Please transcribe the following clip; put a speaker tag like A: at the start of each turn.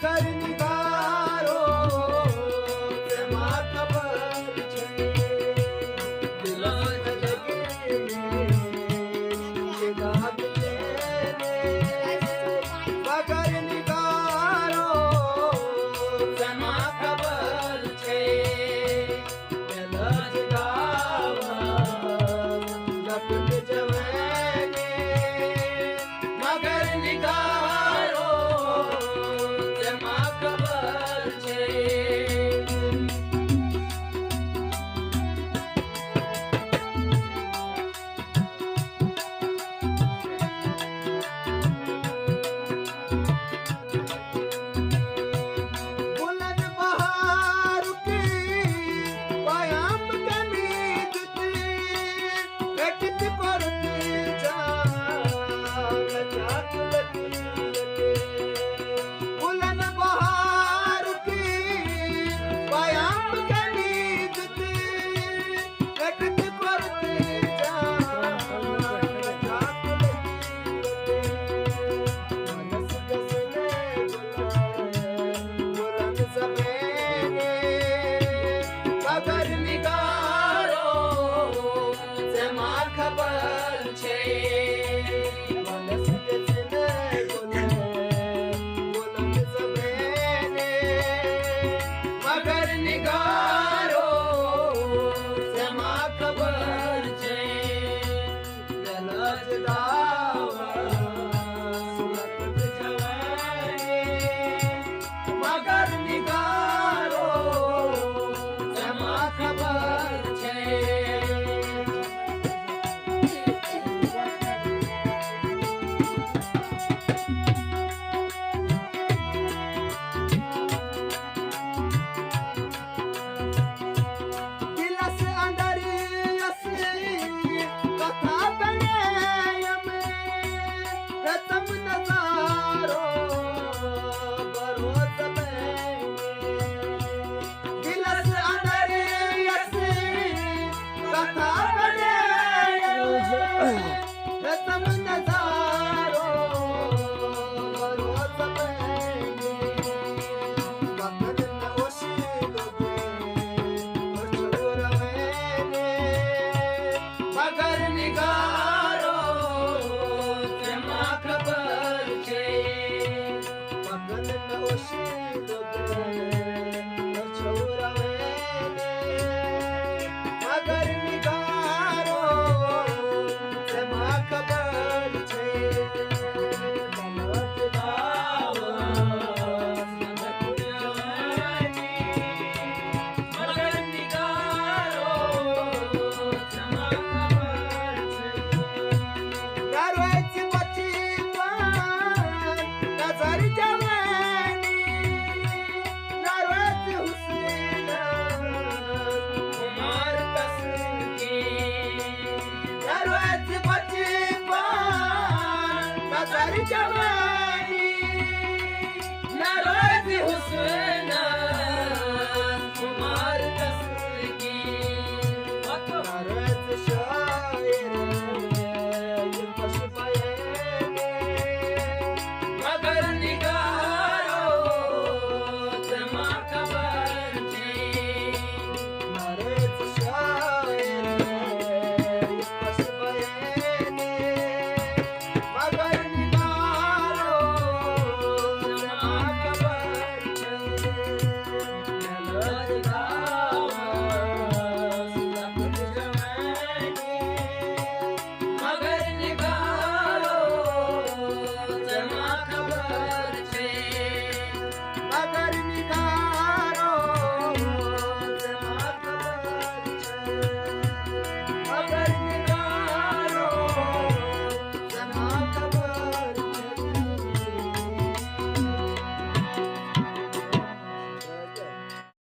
A: मगर निगारो प्रेमा खबर छे दिल के गात लेने मगर निगारो प्रेमा खबर छे दिल जगावा लपट जवानी मगर निगारो प्रेमा खबर छे बुलंद बहार की पयाम कमीज थी कटित करती जान चाकलती बुलंद बहार की पयाम कमीज थी कटित करती जान चाकलती मनस कसने बुलंद समेने मगर निगारो प्रेमा खबर छे मनस कसने बुलंद समेने मगर निगारो प्रेमा खबर छे दिल जगावा सुलगत जवानी मगर निगारो प्रेमा खबर छे दिलस अंदरी असली कथा बने यमे रतम नजारो बरोत में दिलस अंदरी असली कथा बने यमे रतम नजारो बरोत में वक्त न ओशिलोगे मशहूर मैंने मगर निगारो प्रेमा खबर छे वक्त न ओशिलोगे